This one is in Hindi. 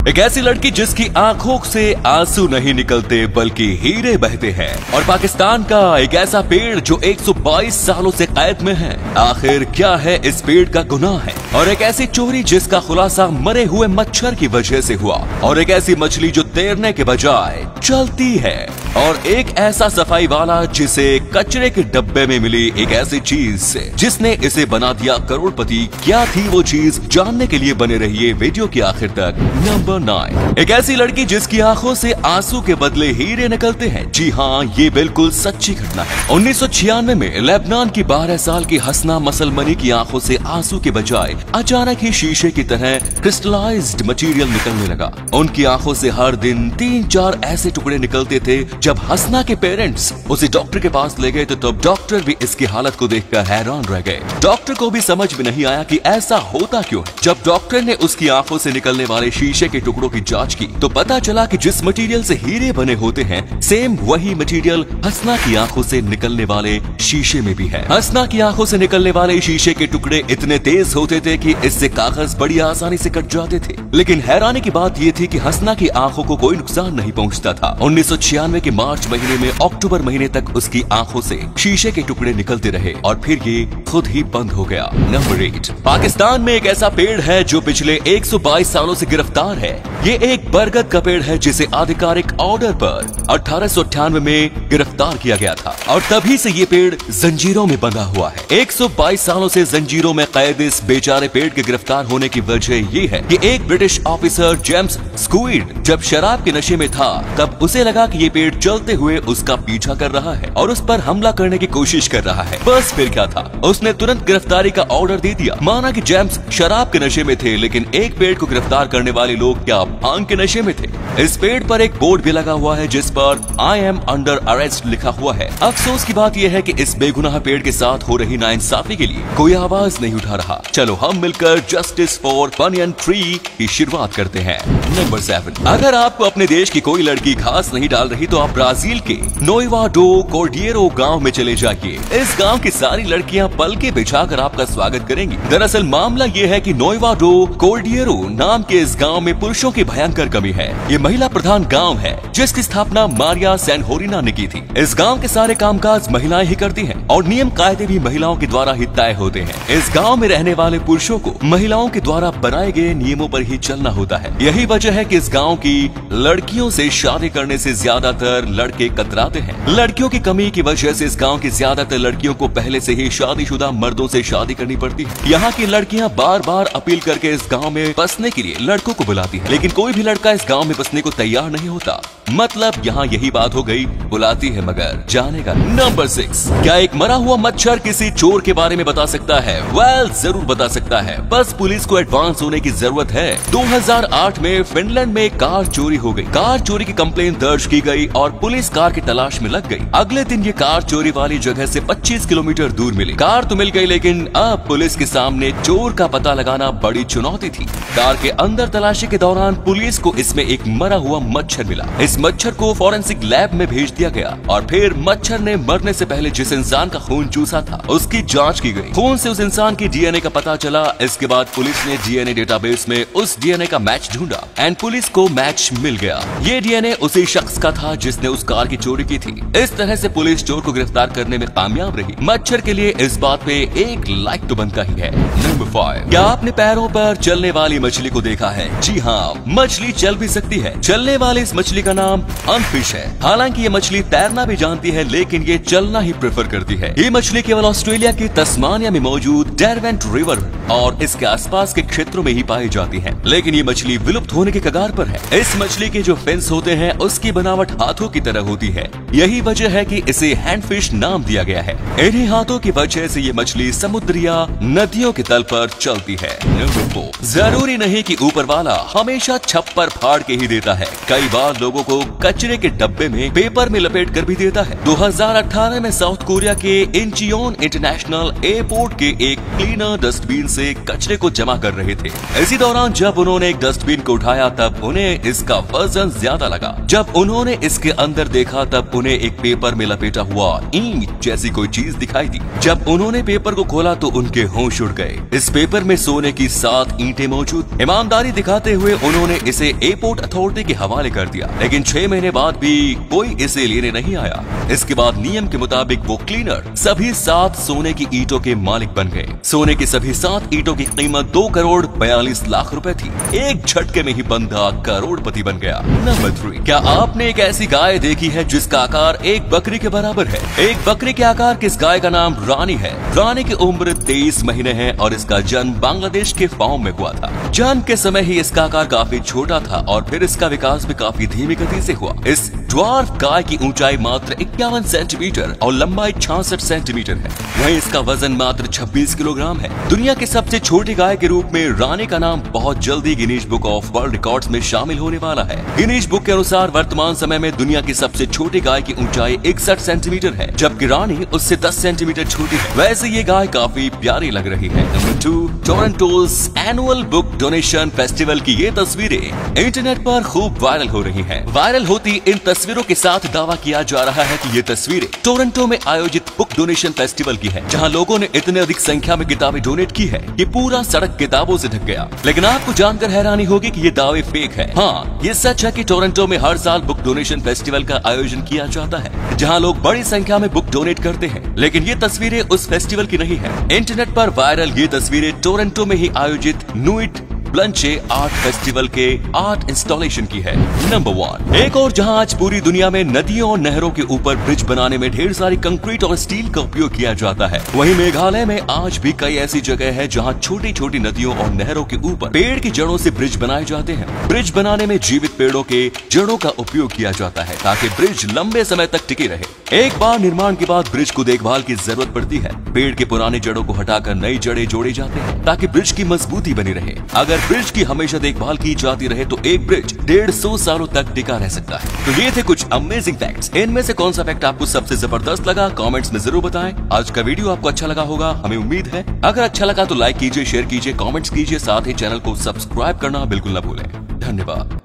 एक ऐसी लड़की जिसकी आंखों से आंसू नहीं निकलते बल्कि हीरे बहते हैं। और पाकिस्तान का एक ऐसा पेड़ जो 122 सालों से कैद में है। आखिर क्या है इस पेड़ का गुनाह है? और एक ऐसी चोरी जिसका खुलासा मरे हुए मच्छर की वजह से हुआ। और एक ऐसी मछली जो तैरने के बजाय चलती है। और एक ऐसा सफाई वाला जिसे कचरे के डब्बे में मिली एक ऐसी चीज से जिसने इसे बना दिया करोड़पति। क्या थी वो चीज? जानने के लिए बने रहिए वीडियो के आखिर तक। नंबर 9, एक ऐसी लड़की जिसकी आंखों से आंसू के बदले हीरे निकलते हैं। जी हाँ, ये बिल्कुल सच्ची घटना है। 1996 में लेबनान की 12 साल की हसना मसलमनी की आंखों से आंसू के बजाय अचानक ही शीशे की तरह क्रिस्टलाइज्ड मटेरियल निकलने लगा। उनकी आंखों से हर दिन 3-4 ऐसे टुकड़े निकलते थे। जब हसना के पेरेंट्स उसे डॉक्टर के पास ले गए तो तब डॉक्टर भी इसकी हालत को देखकर हैरान रह गए। डॉक्टर को भी समझ में नहीं आया कि ऐसा होता क्यों है। जब डॉक्टर ने उसकी आंखों से निकलने वाले शीशे के टुकड़ों की जांच की तो पता चला कि जिस मटेरियल से हीरे बने होते हैं सेम वही मटेरियल हसना की आंखों से निकलने वाले शीशे में भी है। हसना की आंखों से निकलने वाले शीशे के टुकड़े इतने तेज होते थे कि इससे कागज बड़ी आसानी से कट जाते थे। लेकिन हैरानी की बात यह थी कि हसना की आंखों को कोई नुकसान नहीं पहुंचता था। 1996 के मार्च महीने में अक्टूबर महीने तक उसकी आंखों से शीशे के टुकड़े निकलते रहे और फिर ये खुद ही बंद हो गया। नंबर 8, पाकिस्तान में एक ऐसा पेड़ है जो पिछले 122 सालों से गिरफ्तार है। ये एक बरगद का पेड़ है जिसे आधिकारिक ऑर्डर पर 1898 में गिरफ्तार किया गया था और तभी से ये पेड़ जंजीरों में बंधा हुआ है। 122 सालों से जंजीरों में कैद इस बेचारे पेड़ के गिरफ्तार होने की वजह ये है कि एक ब्रिटिश ऑफिसर जेम्स स्क्वीड जब शराब के नशे में था तब उसे लगा कि ये पेड़ चलते हुए उसका पीछा कर रहा है और उस पर हमला करने की कोशिश कर रहा है। बस फिर क्या था, उसने तुरंत गिरफ्तारी का ऑर्डर दे दिया। माना कि जेम्स शराब के नशे में थे लेकिन एक पेड़ को गिरफ्तार करने वाले लोग क्या भांग के नशे में थे? इस पेड़ पर एक बोर्ड भी लगा हुआ है जिस पर आई एम अंडर अरेस्ट लिखा हुआ है। अफसोस की बात यह है कि इस बेगुनाह पेड़ के साथ हो रही नाइंसाफी के लिए कोई आवाज नहीं उठा रहा। चलो हम मिलकर जस्टिस फॉर बनियन ट्री की शुरुआत करते हैं। नंबर 7, अगर आपको अपने देश की कोई लड़की घास नहीं डाल रही तो आप ब्राजील के नोएवा डो कोर्डियरो गांव में चले जाइए। इस गांव की सारी लड़कियां पलके बिछाकर आपका स्वागत करेंगी। दरअसल मामला ये है कि नोएवा डो कोर्डियरो नाम के इस गांव में पुरुषों की भयंकर कमी है। ये महिला प्रधान गांव है जिसकी स्थापना मारिया सैनहोरिना ने की थी। इस गांव के सारे कामकाज महिलाएं ही करती हैं और नियम कायदे भी महिलाओं के द्वारा ही तय होते हैं। इस गांव में रहने वाले पुरुषों को महिलाओं के द्वारा बनाए गए नियमों पर ही चलना होता है। यही वजह है कि इस गांव की लड़कियों से शादी करने से ज्यादातर लड़के कतराते हैं। लड़कियों की कमी की वजह से इस गांव की ज्यादातर लड़कियों को पहले से ही शादीशुदा मर्दों से शादी करनी पड़ती है। यहाँ की लड़कियाँ बार बार अपील करके इस गांव में बसने के लिए लड़कों को बुलाती है लेकिन कोई भी लड़का इस गांव में बसने को तैयार नहीं होता। मतलब यहाँ यही बात हो गई, बुलाती है मगर जाने का। नंबर 6, क्या एक मरा हुआ मच्छर किसी चोर के बारे में बता सकता है? वेल, जरूर बता सकता है, बस पुलिस को एडवांस होने की जरूरत है। 2008 में फिनलैंड में कार चोरी हो गई। कार चोरी की कंप्लेंट दर्ज की गई और पुलिस कार की तलाश में लग गई। अगले दिन ये कार चोरी वाली जगह से 25 किलोमीटर दूर मिली। कार तो मिल गई लेकिन अब पुलिस के सामने चोर का पता लगाना बड़ी चुनौती थी। कार के अंदर तलाशी के दौरान पुलिस को इसमें एक मरा हुआ मच्छर मिला। इस मच्छर को फॉरेंसिक लैब में भेज दिया गया और फिर मच्छर ने मरने से पहले जिस इंसान का खून चूसा था उसकी जांच की गई। खून से उस इंसान की डीएनए का पता चला। इसके बाद पुलिस ने डीएनए डेटाबेस में उस डीएनए का मैच ढूंढा एंड पुलिस को मैच मिल गया। ये डीएनए उसी शख्स का था जिसने उस कार की चोरी की थी। इस तरह से पुलिस चोर को गिरफ्तार करने में कामयाब रही। मच्छर के लिए इस बात पे एक लाइक तो बनता ही है। नंबर 5, क्या आपने पैरों पर चलने वाली मछली को देखा है? जी हाँ, मछली चल भी सकती है। चलने वाली इस मछली का नाम अनफिश है। हालांकि ये मछली तैरना भी जानती है लेकिन ये चलना ही प्रेफर करती है। ये मछली केवल ऑस्ट्रेलिया के तस्मानिया में मौजूद डेरवेंट रिवर और इसके आसपास के क्षेत्रों में ही पाई जाती है। लेकिन ये मछली विलुप्त होने के कगार पर है। इस मछली के जो फिन्स होते हैं उसकी बनावट हाथों की तरह होती है। यही वजह है कि इसे हैंडफिश नाम दिया गया है। इन्हीं हाथों की वजह से ये मछली समुद्र या नदियों के तल पर चलती है। नंबर 4, जरूरी नहीं कि ऊपर वाला हमेशा छप्पर फाड़ के ही देता है। कई बार लोगों को कचरे के डब्बे में पेपर में लपेट कर भी देता है। 2018 में साउथ कोरिया के इंचियोन इंटरनेशनल एयरपोर्ट के एक क्लीनर डस्टबिन से कचरे को जमा कर रहे थे। इसी दौरान जब उन्होंने एक डस्टबिन को उठाया तब उन्हें इसका वजन ज्यादा लगा। जब उन्होंने इसके अंदर देखा तब उन्हें एक पेपर में लपेटा हुआ ईंट जैसी कोई चीज दिखाई दी। जब उन्होंने पेपर को खोला तो उनके होश उड़ गए। इस पेपर में सोने की 7 ईंटें मौजूद। ईमानदारी दिखाते हुए उन्होंने इसे एयरपोर्ट अथॉरिटी के हवाले कर दिया, लेकिन 6 महीने बाद भी कोई इसे लेने नहीं आया। इसके बाद नियम के मुताबिक वो क्लीनर सभी 7 सोने की ईंटों के मालिक बन गए। सोने की सभी 7 ईंटों की कीमत 2 करोड़ 42 लाख रुपए थी। एक झटके में ही बंदा करोड़पति बन गया। नंबर 3, क्या आपने एक ऐसी गाय देखी है जिसका आकार एक बकरी के बराबर है? एक बकरी के आकार की इस गाय का नाम रानी है। रानी की उम्र 23 महीने है और इसका जन्म बांग्लादेश के फार्म में हुआ था। जन्म के समय ही इसका आकार काफी छोटा था और फिर इसका विकास भी काफी धीमी गति से हुआ। इस ड्वार्फ गाय की ऊंचाई मात्र 51 सेंटीमीटर और लंबाई 66 सेंटीमीटर है। वहीं इसका वजन मात्र 26 किलोग्राम है। दुनिया की सबसे छोटी गाय के रूप में रानी का नाम बहुत जल्दी Guinness book of world records में शामिल होने वाला है। गिनीज बुक के अनुसार वर्तमान समय में दुनिया की सबसे छोटी गाय की ऊंचाई 61 सेंटीमीटर है, जबकि रानी उससे 10 सेंटीमीटर छोटी है। वैसे ये गाय काफी प्यारी लग रही है। Number 2, Toronto's annual book donation festival की ये तस्वीरें इंटरनेट पर खूब वायरल हो रही हैं। वायरल होती इन तस्वीरों के साथ दावा किया जा रहा है कि ये तस्वीरें टोरंटो में आयोजित बुक डोनेशन फेस्टिवल की है, जहां लोगों ने इतने अधिक संख्या में किताबें डोनेट की है कि पूरा सड़क किताबों से ढक गया। लेकिन आपको जानकर हैरानी होगी कि ये दावे फेक है। हाँ, ये सच है कि टोरंटो में हर साल बुक डोनेशन फेस्टिवल का आयोजन किया जाता है, जहां लोग बड़ी संख्या में बुक डोनेट करते हैं। लेकिन ये तस्वीरें उस फेस्टिवल की नहीं है। इंटरनेट पर वायरल ये तस्वीरें टोरंटो में ही आयोजित नुइट ब्लंचे आर्ट फेस्टिवल के आर्ट इंस्टॉलेशन की है। नंबर 1, एक और जहां आज पूरी दुनिया में नदियों और नहरों के ऊपर ब्रिज बनाने में ढेर सारी कंक्रीट और स्टील का उपयोग किया जाता है, वहीं मेघालय में आज भी कई ऐसी जगह है जहां छोटी छोटी नदियों और नहरों के ऊपर पेड़ की जड़ों से ब्रिज बनाए जाते हैं। ब्रिज बनाने में जीवित पेड़ों के जड़ों का उपयोग किया जाता है ताकि ब्रिज लंबे समय तक टिके रहे। एक बार निर्माण के बाद ब्रिज को देखभाल की जरूरत पड़ती है। पेड़ के पुराने जड़ों को हटाकर नई जड़ें जोड़े जाते हैं ताकि ब्रिज की मजबूती बनी रहे। अगर ब्रिज की हमेशा देखभाल की जाती रहे तो एक ब्रिज 150 सालों तक टिका रह सकता है। तो ये थे कुछ अमेजिंग फैक्ट्स। इनमें से कौन सा फैक्ट आपको सबसे जबरदस्त लगा, कमेंट्स में जरूर बताएं। आज का वीडियो आपको अच्छा लगा होगा, हमें उम्मीद है। अगर अच्छा लगा तो लाइक कीजिए, शेयर कीजिए, कमेंट्स कीजिए, साथ ही चैनल को सब्सक्राइब करना बिल्कुल न भूलें। धन्यवाद।